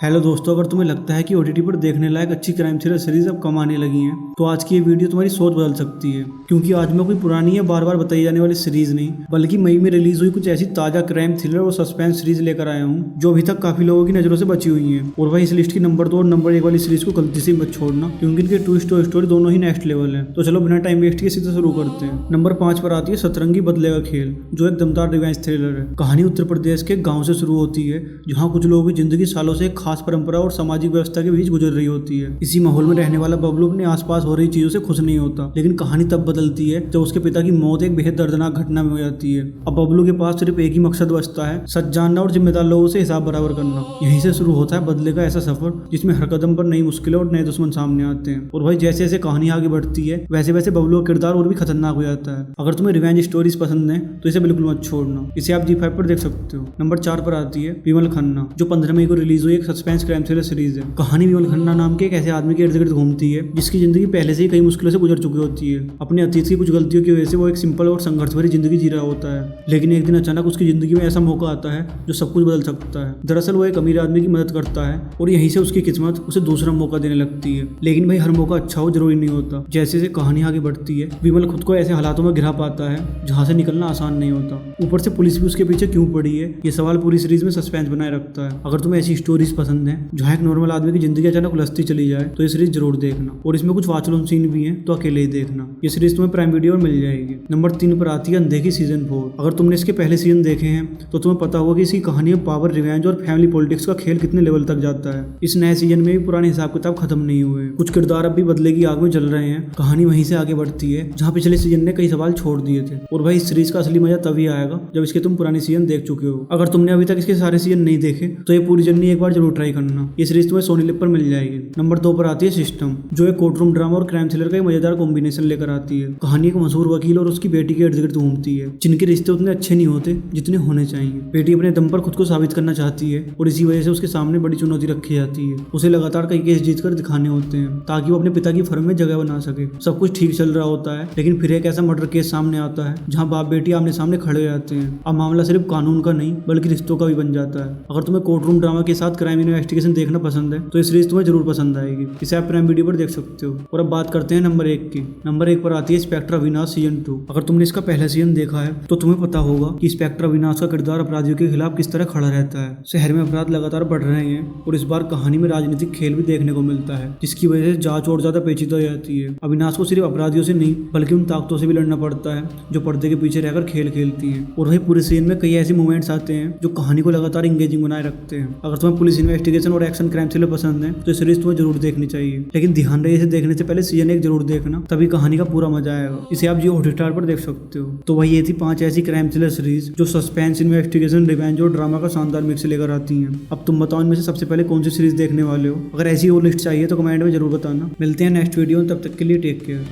Hello दोस्तों, अगर तुम्हें लगता है कि ओटीटी पर देखने लायक अच्छी क्राइम थ्रिलर सीरीज अब कम आने लगी हैं, तो आज की ये वीडियो तुम्हारी सोच बदल सकती है। क्योंकि आज मैं कोई पुरानी या बार बार बताई जाने वाली सीरीज नहीं, बल्कि मई में रिलीज हुई कुछ ऐसी ताजा क्राइम थ्रिलर और सस्पेंस सीरीज लेकर आया हूँ जो अभी तक काफी लोगों की नजरों से बची हुई है। और वही इस लिस्ट की नंबर 2 और नंबर 1 वाली सीरीज को गलती से मत छोड़ना, क्योंकि इनके ट्विस्ट और स्टोरी दोनों ही नेक्स्ट लेवल है। तो चलो बिना टाइम वेस्ट किए सीधे शुरू करते हैं। नंबर 5 पर आती है सतरंगी बदले का खेल, जो एक दमदार रिवेंज थ्रिलर है। कहानी उत्तर प्रदेश के गाँव से शुरू होती है, जहाँ कुछ लोगों की जिंदगी सालों से एक खास परंपरा और सामाजिक व्यवस्था के बीच गुजर रही होती है। इसी माहौल में रहने वाला बबलू अपने आसपास हो रही चीजों से खुश नहीं होता, लेकिन कहानी तब बदलती है जब उसके पिता की मौत एक बेहद दर्दनाक घटना में हो जाती है। अब बबलू के पास सिर्फ एक ही मकसद बचता है, सच जानना और जिम्मेदार लोगों से हिसाब बराबर करना। यहीं से शुरू होता है बदले का ऐसा सफर, जिसमें हर कदम पर नई मुश्किलें और नए दुश्मन सामने आते हैं। और भाई जैसे जैसे कहानी आगे बढ़ती है, वैसे वैसे बबलू का किरदार और भी खतरनाक हो जाता है। अगर तुम्हें रिवेंज स्टोरीज पसंद है तो इसे बिल्कुल मत छोड़ना। इसे आप G5 पर देख सकते हो। नंबर 4 पर आती है विमल खन्ना, जो 15 मई को रिलीज हुई एक सस्पेंस क्राइम थ्रिलर सीरीज है। कहानी विमल खन्ना नाम के एक ऐसे आदमी के इर्द गिर्द घूमती है जिसकी जिंदगी पहले से ही कई मुश्किलों से गुजर चुकी होती है। अपने अतीत की कुछ गलतियों की वजह से वो एक सिंपल और संघर्ष भरी जिंदगी जी रहा होता है, लेकिन एक दिन अचानक उसकी जिंदगी में ऐसा मौका आता है जो सब कुछ बदल सकता है। दरअसल वो एक अमीर आदमी की मदद करता है और यहीं से उसकी किस्मत उसे दूसरा मौका देने लगती है। लेकिन भाई हर मौका अच्छा हो जरूरी नहीं होता। जैसे जैसे कहानी आगे बढ़ती है, विमल खुद को ऐसे हालातों में गिरा पाता है जहाँ से निकलना आसान नहीं होता। ऊपर से पुलिस भी उसके पीछे क्यों पड़ी है, ये सवाल पूरी सीरीज में सस्पेंस बनाए रखता है। अगर तुम्हें ऐसी स्टोरीज पसंद है जहाँ एक नॉर्मल आदमी की जिंदगी अचानक उलझती चली जाए, तो ये सीरीज जरूर देखना। और इसमें कुछ वाचलूम सीन भी हैं, तो अकेले ही देखना। ये सीरीज तुम्हें प्राइम वीडियो पर मिल जाएगी। नंबर 3 पर आती है अनदेखी सीजन 4। अगर तुमने इसके पहले सीजन देखे हैं तो तुम्हें पता होगा कि इसकी कहानी में पावर, रिवेंज और फैमिली पॉलिटिक्स का खेल कितने लेवल तक जाता है। इस नए सीजन में भी पुराने हिसाब किताब खत्म नहीं हुए। कुछ किरदार अब भी बदले की आग में जल रहे हैं। कहानी वहीं से आगे बढ़ती है जहाँ पिछले सीजन ने कई सवाल छोड़ दिए थे। और भाई इस सीरीज का असली मजा तभी आएगा जब इसके तुम पुरानी सीजन देख चुके हो। अगर तुमने अभी तक इसके सारे सीजन नहीं देखे तो ये पूरी जर्नी एक बार जरूर ट्राई करना। ये सीरीज तुम्हें सोनी लिव पर मिल जाएगी। नंबर 2 पर आती है सिस्टम, जो एक कोर्ट रूम ड्रामा और क्राइम थ्रिलर का एक मजेदार कॉम्बिनेशन लेकर आती है। कहानी एक मशहूर वकील और उसकी बेटी के इर्द गिर्द घूमती है, जिनके रिश्ते उतने अच्छे नहीं होते जितने होने चाहिए। बेटी अपने दम पर खुद को साबित करना चाहती है और इसी वजह से उसके सामने बड़ी चुनौती रखी जाती है। उसे लगातार कई केस जीतकर दिखाने होते हैं ताकि वो अपने पिता की फर्म में जगह बना सके। सब कुछ ठीक चल रहा होता है, लेकिन फिर एक ऐसा मर्डर केस सामने आता है जहाँ बाप बेटी आमने सामने खड़े हो जाते हैं। अब मामला सिर्फ कानून का नहीं बल्कि रिश्तों का भी बन जाता है। अगर तुम्हें कोर्ट रूम ड्रामा के साथ क्राइम इन्वेस्टिगेशन देखना पसंद है तो ये सीरीज तुम्हें जरूर पसंद आएगी। इसे आप प्राइम वीडियो पर देख सकते हो। और अब बात करते हैं नंबर 1 की। नंबर 1 पर आती है इंस्पेक्टर अविनाश सीजन 2। अगर तुमने इसका पहला सीजन देखा है तो तुम्हें पता होगा कि इंस्पेक्टर अविनाश का किरदार अपराधियों के खिलाफ किस तरह खड़ा रहता है। शहर में अपराध लगातार बढ़ रहे हैं और इस बार कहानी में राजनीतिक खेल भी देखने को मिलता है, जिसकी वजह से जांच और ज्यादा पेचीदा हो जाती है। अविनाश को सिर्फ अपराधियों से नहीं बल्कि उन ताकतों से भी लड़ना पड़ता है जो पर्दे के पीछे रहकर खेल खेलती है। और वही पूरे सीजन में कई ऐसे मोमेंट्स आते हैं जो कहानी को लगातार इंगेजिंग बनाए रखते हैं। अगर तुम्हें पुलिस इन्वेस्टिगेशन और एक्शन क्राइम थ्रिलर पसंद है तो सीरीज तुम्हें जरूर देखनी चाहिए, लेकिन ध्यान रहे इसे देखने से पहले सीजन 1 जरूर देखना, तभी कहानी का पूरा मजा आएगा। इसे आप जियो हॉटस्टार पर देख सकते हो। तो वही ये थी 5 ऐसी क्राइम थ्रिलर सीरीज जो सस्पेंस, इन्वेस्टिगेशन, रिवेंज और ड्रामा का शानदार मिक्स लेकर आती हैं। अब तुम बताओ इनमें से सबसे पहले कौन सी सीरीज देखने वाले हो। अगर ऐसी और लिस्ट चाहिए तो कमेंट में जरूर बताना। मिलते हैं नेक्स्ट वीडियो में, तब तक के लिए टेक केयर।